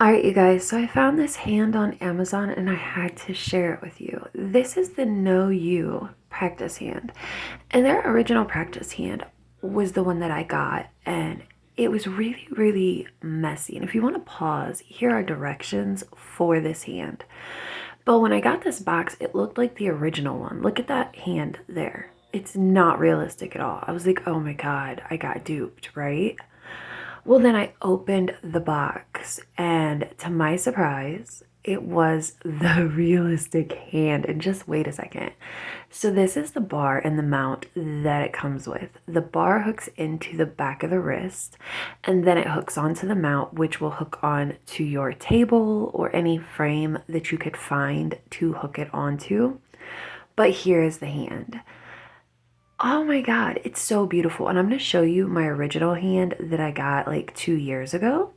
All right, you guys, so I found this hand on Amazon and I had to share it with you. This is the Know You practice hand. And their original practice hand was the one that I got, and it was really, really messy. And if you want to pause, here are directions for this hand. But when I got this box, it looked like the original one. Look at that hand there. It's not realistic at all. I was like, oh my God, I got duped, right? Well, then I opened the box, and to my surprise, it was the realistic hand. And just wait a second. So, this is the bar and the mount that it comes with. The bar hooks into the back of the wrist, and then it hooks onto the mount, which will hook on to your table or any frame that you could find to hook it onto. But here is the hand. Oh my God, it's so beautiful. And I'm going to show you my original hand that I got like 2 years ago.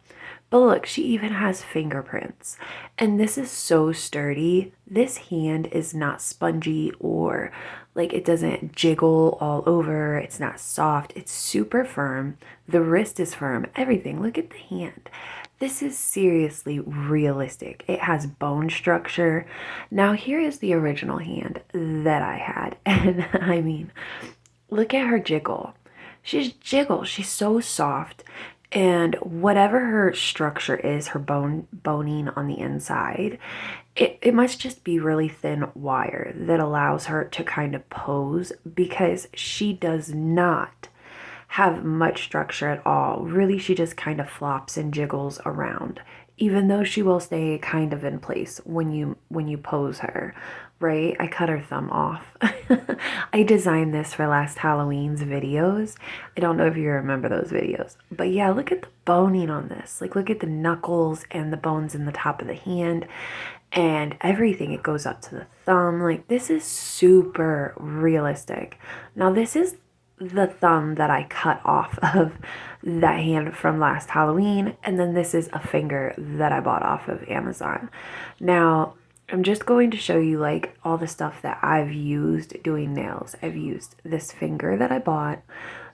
But look, she even has fingerprints. And this is so sturdy. This hand is not spongy or like it doesn't jiggle all over. It's not soft. It's super firm. The wrist is firm. Everything. Look at the hand. This is seriously realistic. It has bone structure. Now, here is the original hand that I had. And I mean, look at her jiggle. She's jiggle. She's so soft. And whatever her structure is, her boning on the inside, it must just be really thin wire that allows her to kind of pose because she does not have much structure at all. Really, she just kind of flops and jiggles around, even though she will stay kind of in place when you pose her, right? I cut her thumb off. I designed this for last Halloween's videos. I don't know if you remember those videos, but yeah, look at the boning on this. Like, look at the knuckles and the bones in the top of the hand and everything. It goes up to the thumb. Like, this is super realistic. Now, this is the thumb that I cut off of that hand from last Halloween, and then this is a finger that I bought off of Amazon. Now, I'm just going to show you like all the stuff that I've used doing nails. I've used this finger that I bought,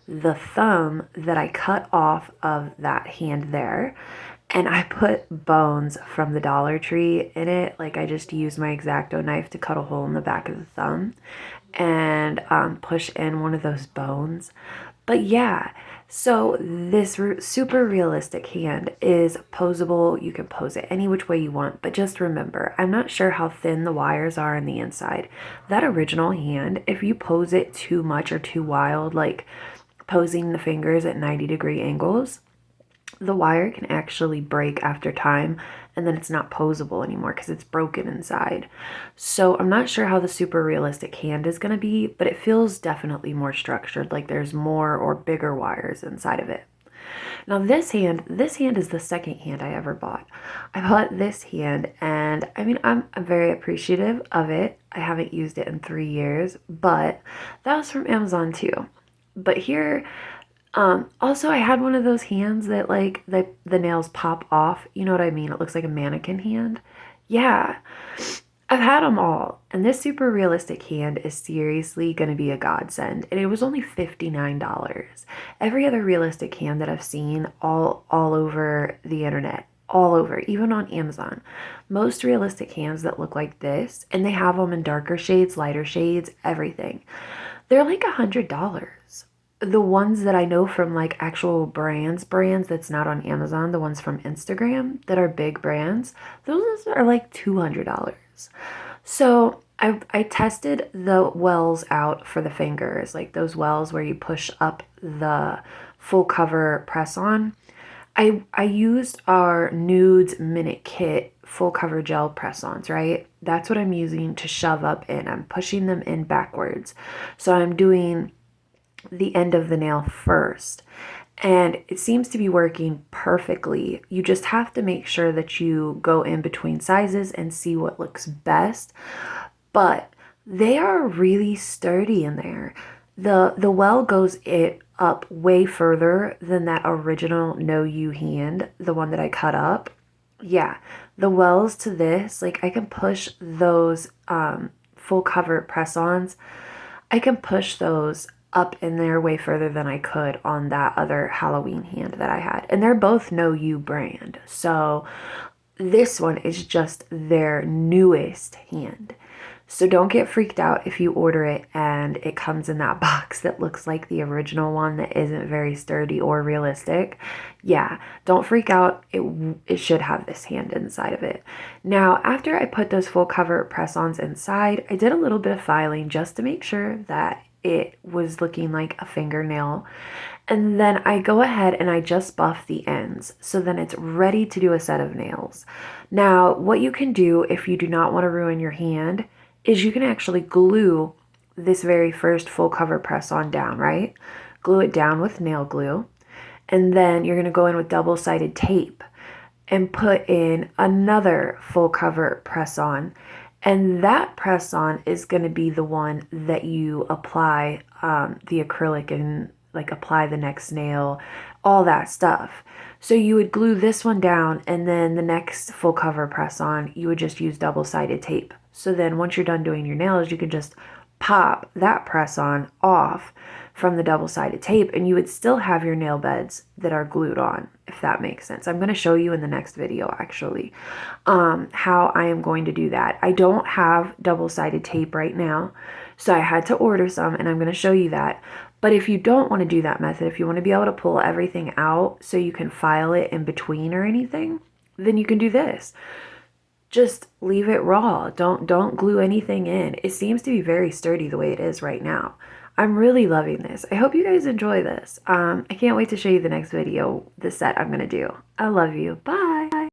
the thumb that I cut off of that hand there, and I put bones from the Dollar Tree in it. Like, I just used my X-Acto knife to cut a hole in the back of the thumb and push in one of those bones. But yeah, so this super realistic hand is posable. You can pose it any which way you want, but just remember, I'm not sure how thin the wires are on the inside. That original hand, if you pose it too much or too wild, like posing the fingers at 90-degree angles, the wire can actually break after time, and then it's not posable anymore because it's broken inside. So I'm not sure how the super realistic hand is going to be, but it feels definitely more structured, like there's more or bigger wires inside of it. Now this hand is the second hand I ever bought. I bought this hand, and I mean, I'm very appreciative of it. I haven't used it in 3 years, but that was from Amazon too. But here, also I had one of those hands that like the nails pop off. You know what I mean? It looks like a mannequin hand. Yeah. I've had them all, and this super realistic hand is seriously going to be a godsend. And it was only $59. Every other realistic hand that I've seen all over the internet, all over, even on Amazon, most realistic hands that look like this, and they have them in darker shades, lighter shades, everything. They're like $100. The ones that I know from like actual brands that's not on Amazon, the ones from Instagram that are big brands, those are like $200. So I tested the wells out for the fingers, like those wells where you push up the full cover press on. I used our Nudes Minute Kit full cover gel press-ons, right? That's what I'm using to shove up in. I'm pushing them in backwards. So I'm doing the end of the nail first. And it seems to be working perfectly. You just have to make sure that you go in between sizes and see what looks best. But they are really sturdy in there. The well goes it up way further than that original Know You hand, the one that I cut up. Yeah, the wells to this, like I can push those full cover press-ons. I can push those up in there way further than I could on that other Halloween hand that I had. And they're both Know You brand. So This one is just their newest hand. So don't get freaked out if you order it and it comes in that box that looks like the original one that isn't very sturdy or realistic. Yeah, don't freak out. It should have this hand inside of it. Now, after I put those full cover press-ons inside, I did a little bit of filing just to make sure that it was looking like a fingernail. And then I go ahead and I just buff the ends. So then it's ready to do a set of nails. Now, what you can do if you do not want to ruin your hand is you can actually glue this very first full cover press on down, right? Glue it down with nail glue. And then you're going to go in with double-sided tape and put in another full cover press on. And that press on is going to be the one that you apply the acrylic and like apply the next nail, all that stuff. So you would glue this one down, and then the next full cover press on, you would just use double-sided tape. So then once you're done doing your nails, you can just pop that press on off from the double-sided tape, and you would still have your nail beds that are glued on, if that makes sense. I'm going to show you in the next video, actually, how I am going to do that. I don't have double-sided tape right now, so I had to order some, and I'm going to show you that. But if you don't want to do that method, if you want to be able to pull everything out so you can file it in between or anything, then you can do this. Just leave it raw. Don't glue anything in. It seems to be very sturdy the way it is right now. I'm really loving this. I hope you guys enjoy this. I can't wait to show you the next video, the set I'm going to do. I love you. Bye.